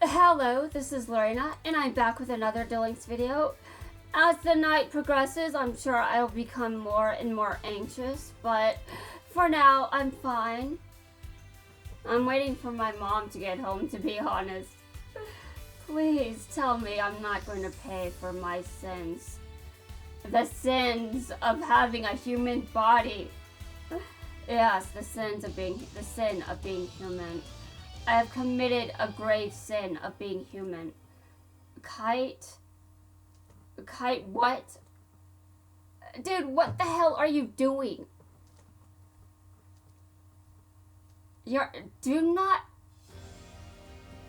Hello, this is Lorena, and I'm back with another Delinks video. As the night progresses, I'm sure I'll become more and more anxious, but for now, I'm fine. I'm waiting for my mom to get home, to be honest. Please tell me I'm not going to pay for my sins. The sins of having a human body. Yes, the sin of being human. I have committed a grave sin of being human. Kite, what? Dude, what the hell are you doing? Do not...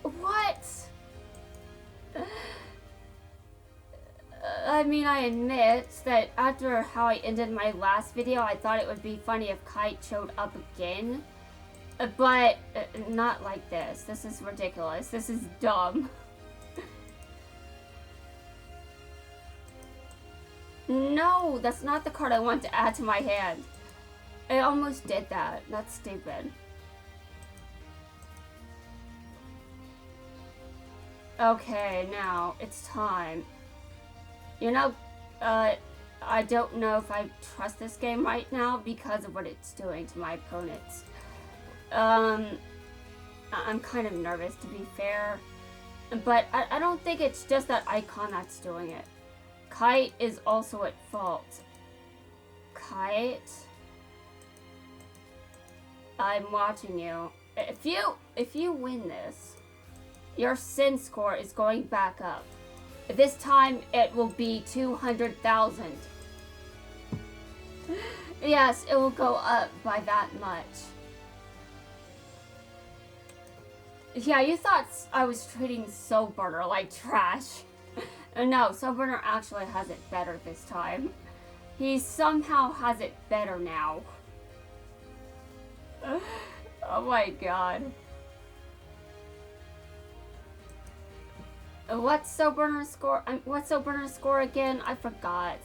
What? I mean, I admit that after how I ended my last video, I thought it would be funny if Kite showed up again. But not like this. This is ridiculous. This is dumb. No, that's not the card I want to add to my hand. I almost did that. That's stupid. Okay, now it's time. You know, I don't know if I trust this game right now because of what it's doing to my opponents. I'm kind of nervous, to be fair. But I don't think it's just that icon that's doing it. Kite is also at fault. Kite? I'm watching you. If you win this, your sin score is going back up. This time it will be 200,000. Yes, it will go up by that much. Yeah, you thought I was treating Soulburner like trash. No, Soulburner actually has it better this time. He somehow has it better now. Oh my god. What's Soulburner's score again? I forgot.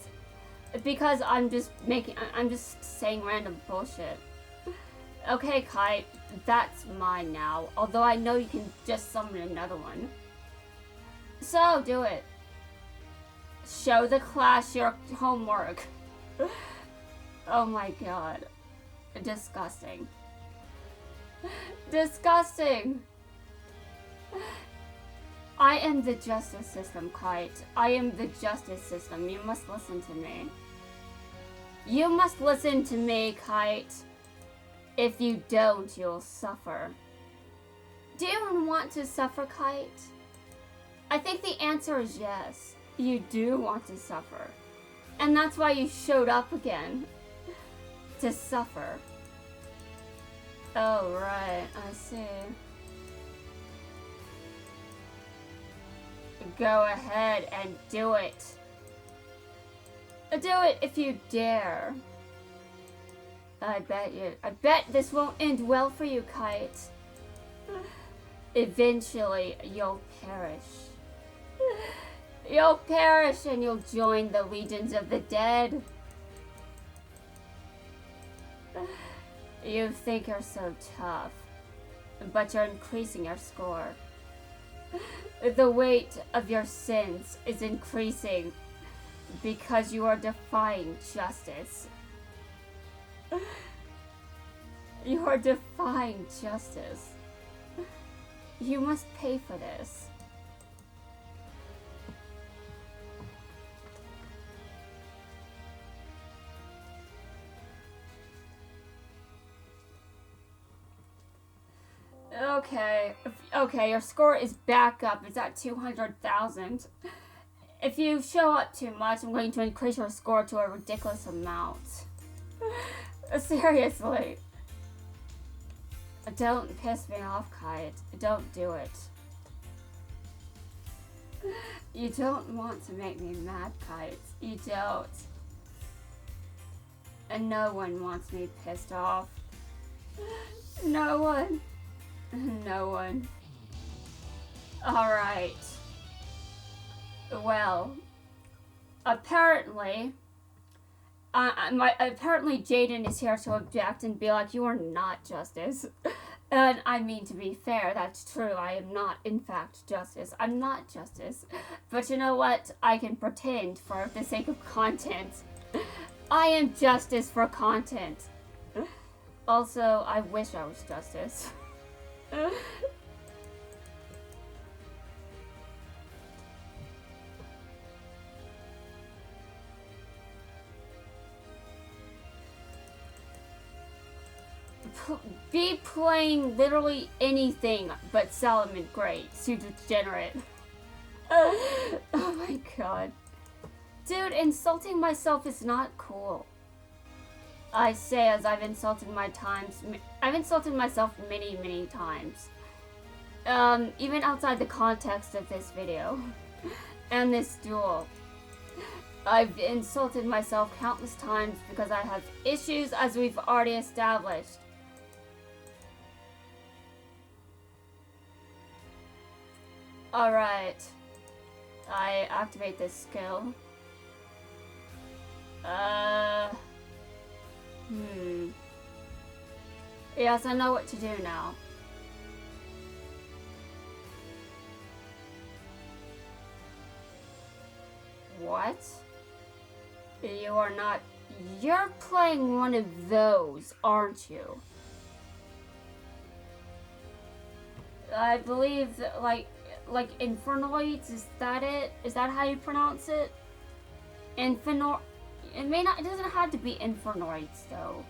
Because I'm just saying random bullshit. Okay, Kite, that's mine now. Although I know you can just summon another one. So, do it. Show the class your homework. Oh my god. Disgusting. Disgusting! I am the justice system, Kite. I am the justice system. You must listen to me. You must listen to me, Kite. If you don't, you'll suffer. Do you even want to suffer, Kite? I think the answer is yes. You do want to suffer. And that's why you showed up again. To suffer. Oh, right. I see. Go ahead and do it. Do it if you dare. I bet this won't end well for you, Kite. Eventually, you'll perish. You'll perish and you'll join the legions of the dead. You think you're so tough, but you're increasing your score. The weight of your sins is increasing because you are defying justice. You are defying justice. You must pay for this. Okay, your score is back up. It's at 200,000. If you show up too much, I'm going to increase your score to a ridiculous amount. Seriously. Don't piss me off, Kite. Don't do it. You don't want to make me mad, Kite. You don't. And no one wants me pissed off. No one. No one. Alright. Well, apparently Jaden is here to object and be like, you are not justice. And I mean, to be fair, that's true. I am not, in fact, Justice. I'm not Justice. But you know what? I can pretend for the sake of content. I am Justice for content. Also, I wish I was Justice. Be playing literally anything but Solomon Great, you degenerate. Oh my god. Dude, insulting myself is not cool. I say as I've insulted myself many, many times. Even outside the context of this video. And this duel. I've insulted myself countless times because I have issues, as we've already established. Alright. I activate this skill. Yes, I know what to do now. What? You are not... You're playing one of those, aren't you? I believe that, like Infernoids, is that it? Is that how you pronounce it? It doesn't have to be Infernoids, though.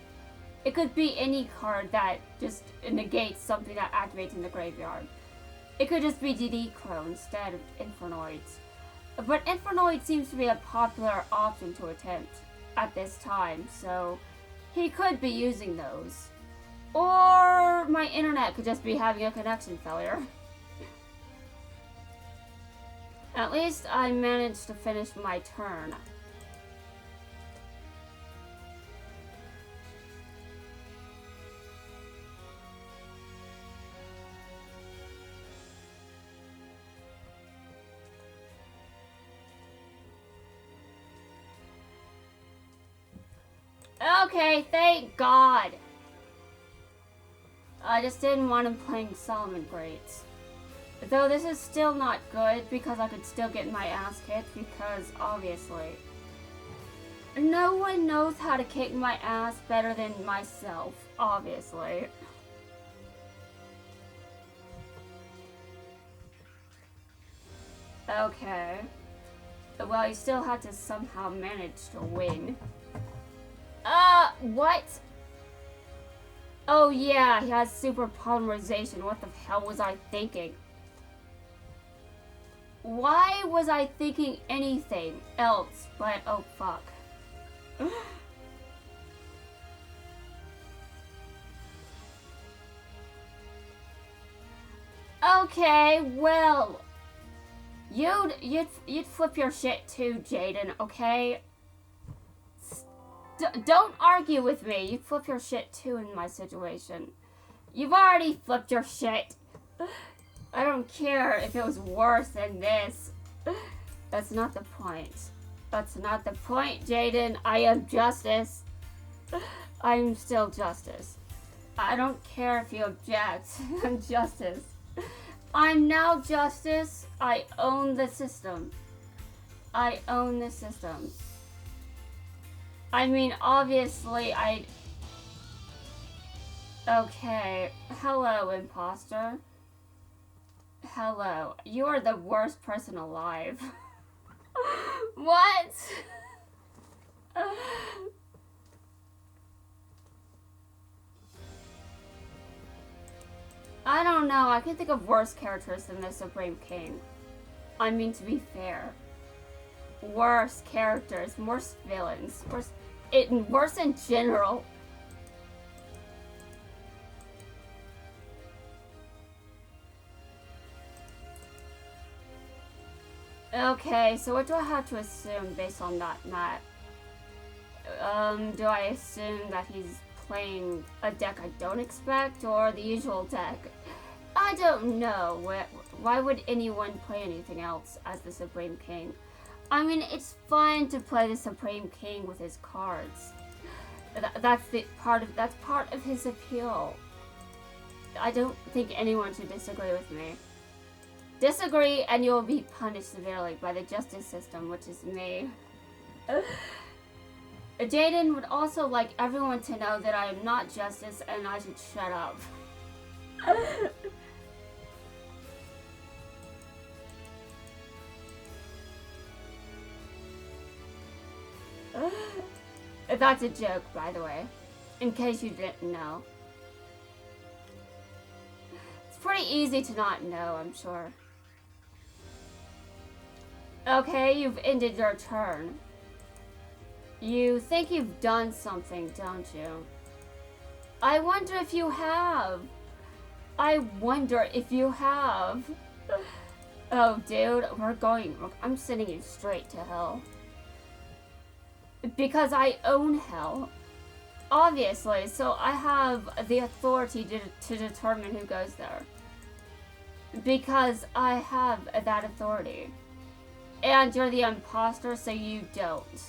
It could be any card that just negates something that activates in the graveyard. It could just be DD Crow instead of Infernoids. But Infernoid seems to be a popular option to attempt at this time, so he could be using those. Or my internet could just be having a connection failure. At least I managed to finish my turn. Okay, thank God. I just didn't want him playing Solomon Greats. Though this is still not good because I could still get my ass kicked because obviously no one knows how to kick my ass better than myself, obviously. Okay. Well, you still had to somehow manage to win. What? Oh yeah, he has super polymerization. What the hell was I thinking? Why was I thinking anything else but, oh fuck. Okay, well, you'd flip your shit too, Jaden, okay? Don't argue with me. You'd flip your shit too in my situation. You've already flipped your shit. I don't care if it was worse than this. That's not the point. That's not the point, Jaden. I am Justice. I'm still Justice. I don't care if you object. I'm Justice. I'm now Justice. I own the system. I own the system. I mean, obviously, Okay. Hello, imposter. Hello. You are the worst person alive. What? I don't know. I can think of worse characters than the Supreme King. I mean, to be fair. Worse characters, worse villains, worse in general. Okay, so what do I have to assume based on that map? Do I assume that he's playing a deck I don't expect, or the usual deck? I don't know. Why would anyone play anything else as the Supreme King? I mean, it's fun to play the Supreme King with his cards. That's part of his appeal. I don't think anyone should disagree with me. Disagree and you'll be punished severely by the justice system, which is me. Jaden would also like everyone to know that I am not justice and I should shut up. That's a joke, by the way, in case you didn't know. It's pretty easy to not know, I'm sure. Okay, you've ended your turn. You think you've done something, don't you? I wonder if you have. I wonder if you have. Oh, dude, I'm sending you straight to hell. Because I own hell. Obviously, so I have the authority to determine who goes there. Because I have that authority. And you're the imposter, so you don't.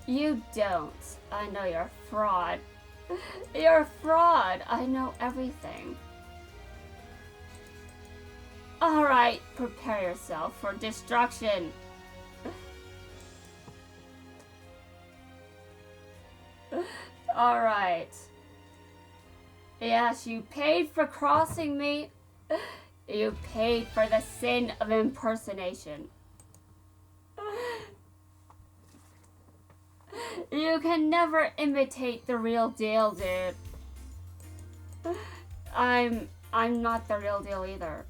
You don't. I know you're a fraud. You're a fraud. I know everything. Alright, prepare yourself for destruction. Alright. Yes, you paid for crossing me. You paid for the sin of impersonation. You can never imitate the real deal, dude. I'm not the real deal either.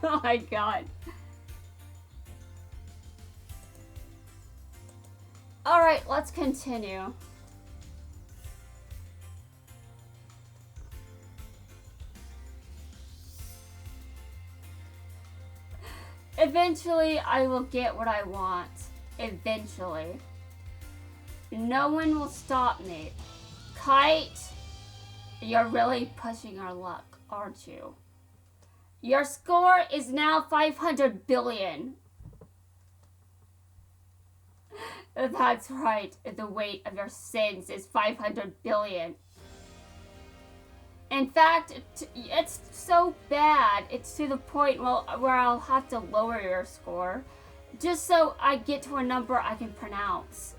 Oh my god. Alright, let's continue. Eventually, I will get what I want. Eventually. No one will stop me. Kite, you're really pushing our luck, aren't you? Your score is now 500 billion. That's right. The weight of your sins is 500 billion. In fact, it's so bad. It's to the point where I'll have to lower your score just so I get to a number I can pronounce.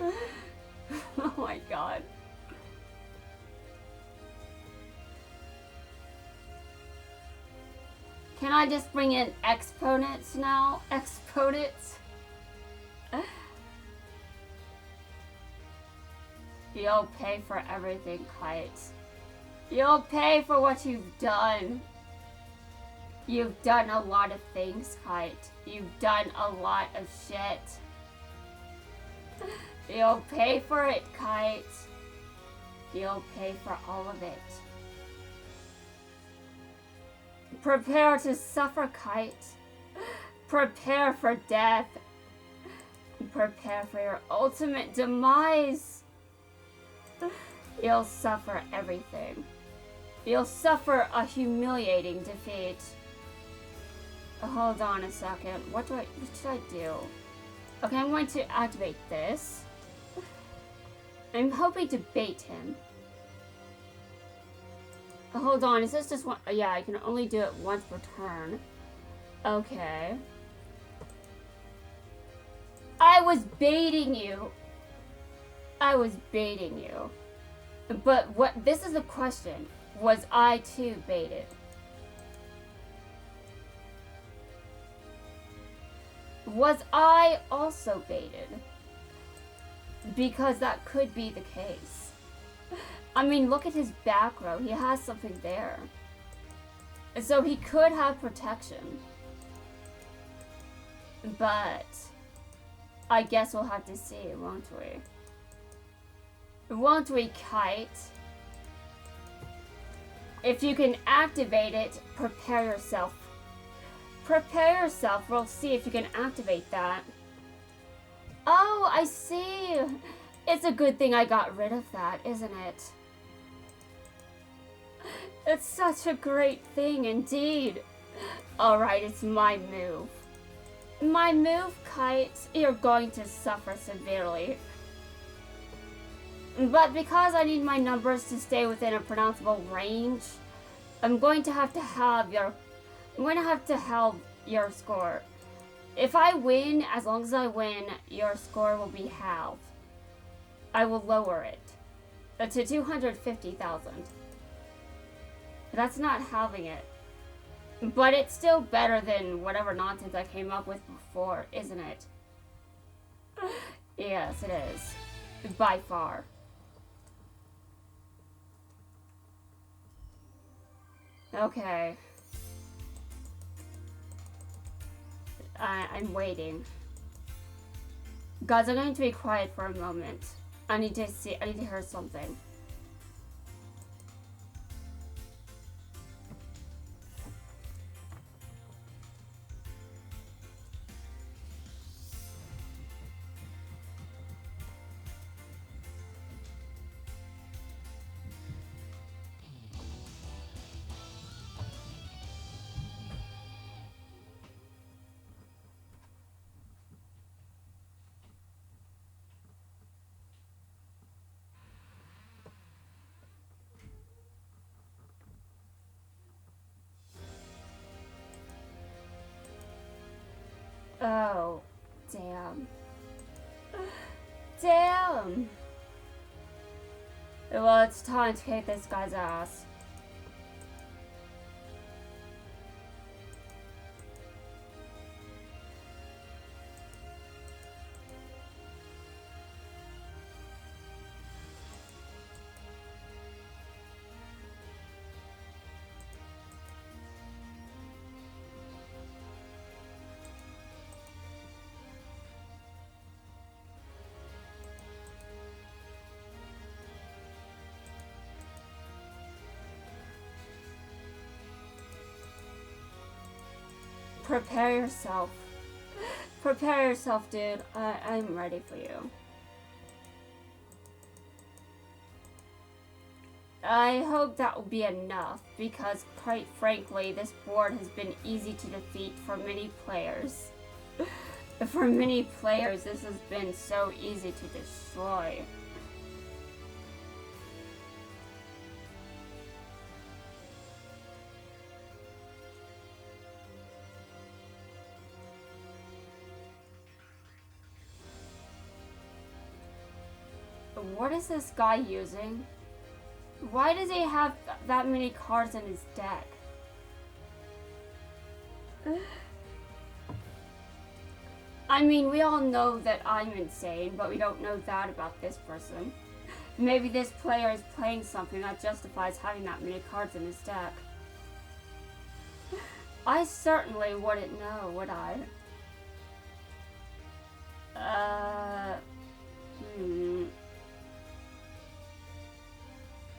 Oh my god. Can I just bring in exponents now? Exponents? You'll pay for everything, Kite. You'll pay for what you've done. You've done a lot of things, Kite. You've done a lot of shit. You'll pay for it, Kite. You'll pay for all of it. Prepare to suffer, Kite. Prepare for death. Prepare for your ultimate demise. You'll suffer everything. You'll suffer a humiliating defeat. Hold on a second. What should I do? Okay, I'm going to activate this. I'm hoping to bait him. Hold on, is this just one? Yeah, I can only do it once per turn. Okay. I was baiting you. I was baiting you. But this is the question. Was I too baited? Was I also baited? Because that could be the case. I mean, look at his back row. He has something there. So he could have protection. But I guess we'll have to see, won't we? Won't we, Kite? If you can activate it, prepare yourself. Prepare yourself. We'll see if you can activate that. Oh, I see. It's a good thing I got rid of that, isn't it? It's such a great thing indeed. Alright, it's my move. My move, Kite. You're going to suffer severely. But because I need my numbers to stay within a pronounceable range, I'm going to have to have your score. If I win, as long as I win, your score will be halved. I will lower it to 250,000. That's not halving it. But it's still better than whatever nonsense I came up with before, isn't it? Yes, it is. By far. Okay. I'm waiting. Guys, I'm going to be quiet for a moment. I need to hear something. Oh, damn. Damn! Well, it's time to kick this guy's ass. Prepare yourself. Prepare yourself, dude. I'm ready for you. I hope that will be enough, because quite frankly, this board has been easy to defeat for many players. For many players, this has been so easy to destroy. What is this guy using? Why does he have that many cards in his deck? I mean, we all know that I'm insane, but we don't know that about this person. Maybe this player is playing something that justifies having that many cards in his deck. I certainly wouldn't know, would I?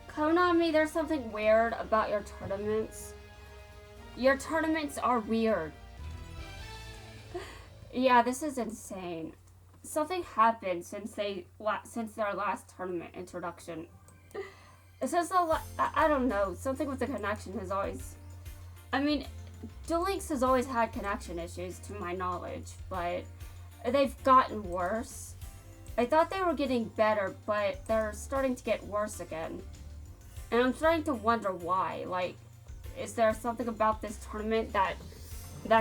Konami, there's something weird about your tournaments. Your tournaments are weird. Yeah, this is insane. Something happened since their last tournament introduction. I don't know. Something with the connection has always... I mean, Duel Links has always had connection issues, to my knowledge, but they've gotten worse. I thought they were getting better, but they're starting to get worse again. And I'm starting to wonder why. Like, is there something about this tournament that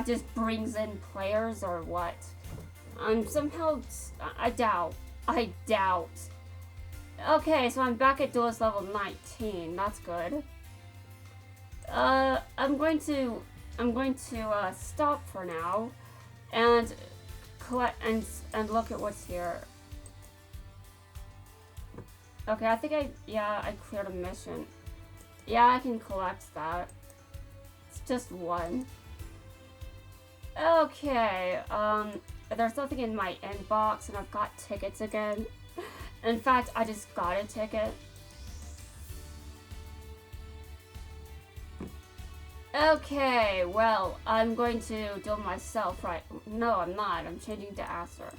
just brings in players, or what? Somehow, I doubt. Okay, so I'm back at Duelist level 19. That's good. I'm going to stop for now and collect and look at what's here. Okay, I think I cleared a mission. Yeah, I can collect that. It's just one. Okay, there's nothing in my inbox, and I've got tickets again. In fact, I just got a ticket. Okay, well, I'm going to do myself, right? No, I'm not. I'm changing to Aster.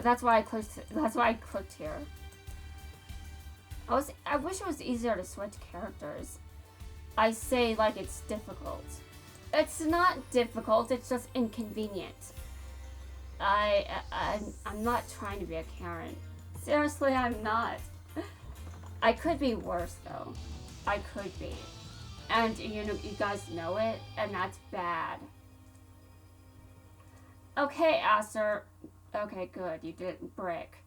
That's why I clicked here. I wish it was easier to switch characters. I say like it's difficult. It's not difficult, it's just inconvenient. I'm not trying to be a Karen. Seriously, I'm not. I could be worse though. I could be. And you know, you guys know it, and that's bad. Okay, Aster. Okay, good. You didn't brick.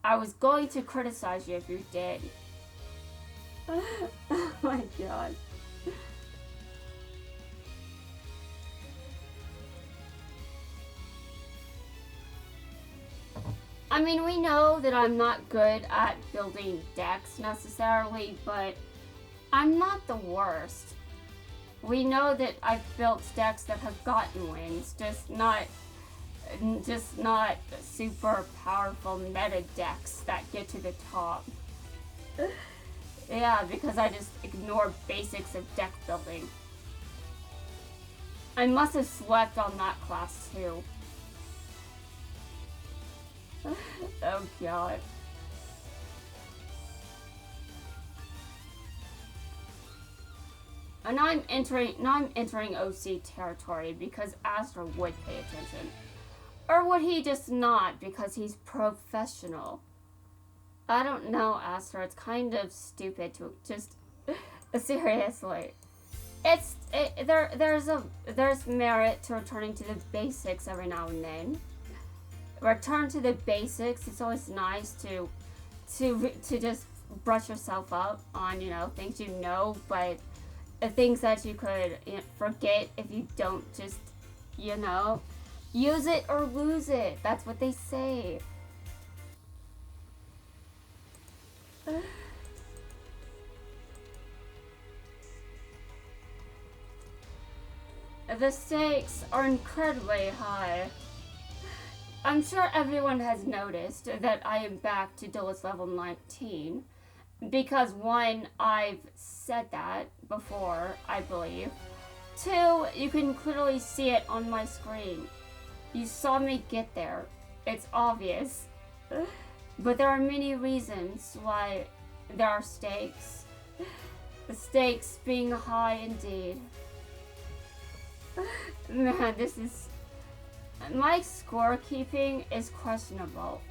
I was going to criticize you if you did. Oh my god. I mean, we know that I'm not good at building decks necessarily, but I'm not the worst. We know that I've built decks that have gotten wins, just not super powerful meta decks that get to the top. Yeah, because I just ignore basics of deck building. I must have slept on that class too. Oh god. And now I'm entering OC territory because Aster would pay attention. Or would he just not because he's professional? I don't know, Aster. It's kind of stupid to just seriously. There's merit to returning to the basics every now and then. Return to the basics. It's always nice to just brush yourself up on, you know, things you know, but things that you could forget if you don't just, you know, use it or lose it. That's what they say. The stakes are incredibly high. I'm sure everyone has noticed that I am back to duelist level 19 because 1, I've said that before, I believe. 2, you can clearly see it on my screen. You saw me get there. It's obvious. But there are many reasons why there are stakes. The stakes being high indeed. Man, this is... My scorekeeping is questionable.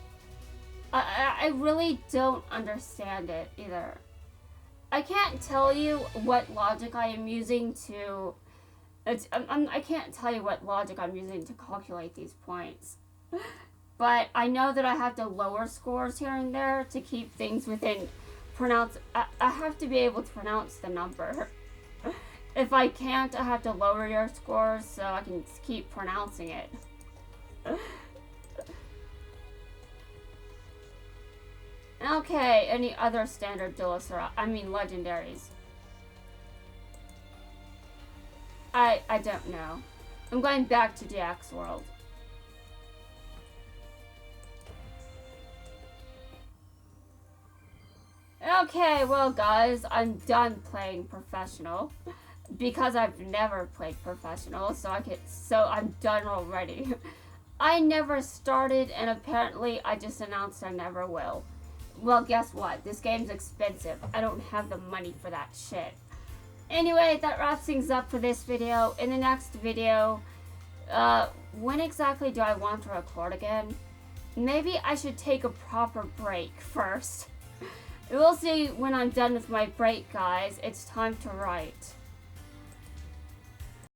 I really don't understand it either. I can't tell you what logic I am using to... I can't tell you what logic I'm using to calculate these points. But I know that I have to lower scores here and there to keep things within I have to be able to pronounce the number. If I can't, I have to lower your scores so I can keep pronouncing it. Okay, any other standard duelists legendaries? I don't know. I'm going back to Jack's world. Okay, well guys, I'm done playing professional because I've never played professional, so I'm done already. I never started, and apparently I just announced I never will. Well, guess what? This game's expensive. I don't have the money for that shit. Anyway, that wraps things up for this video. In the next video, when exactly do I want to record again? Maybe I should take a proper break first. We'll see when I'm done with my break, guys. It's time to write.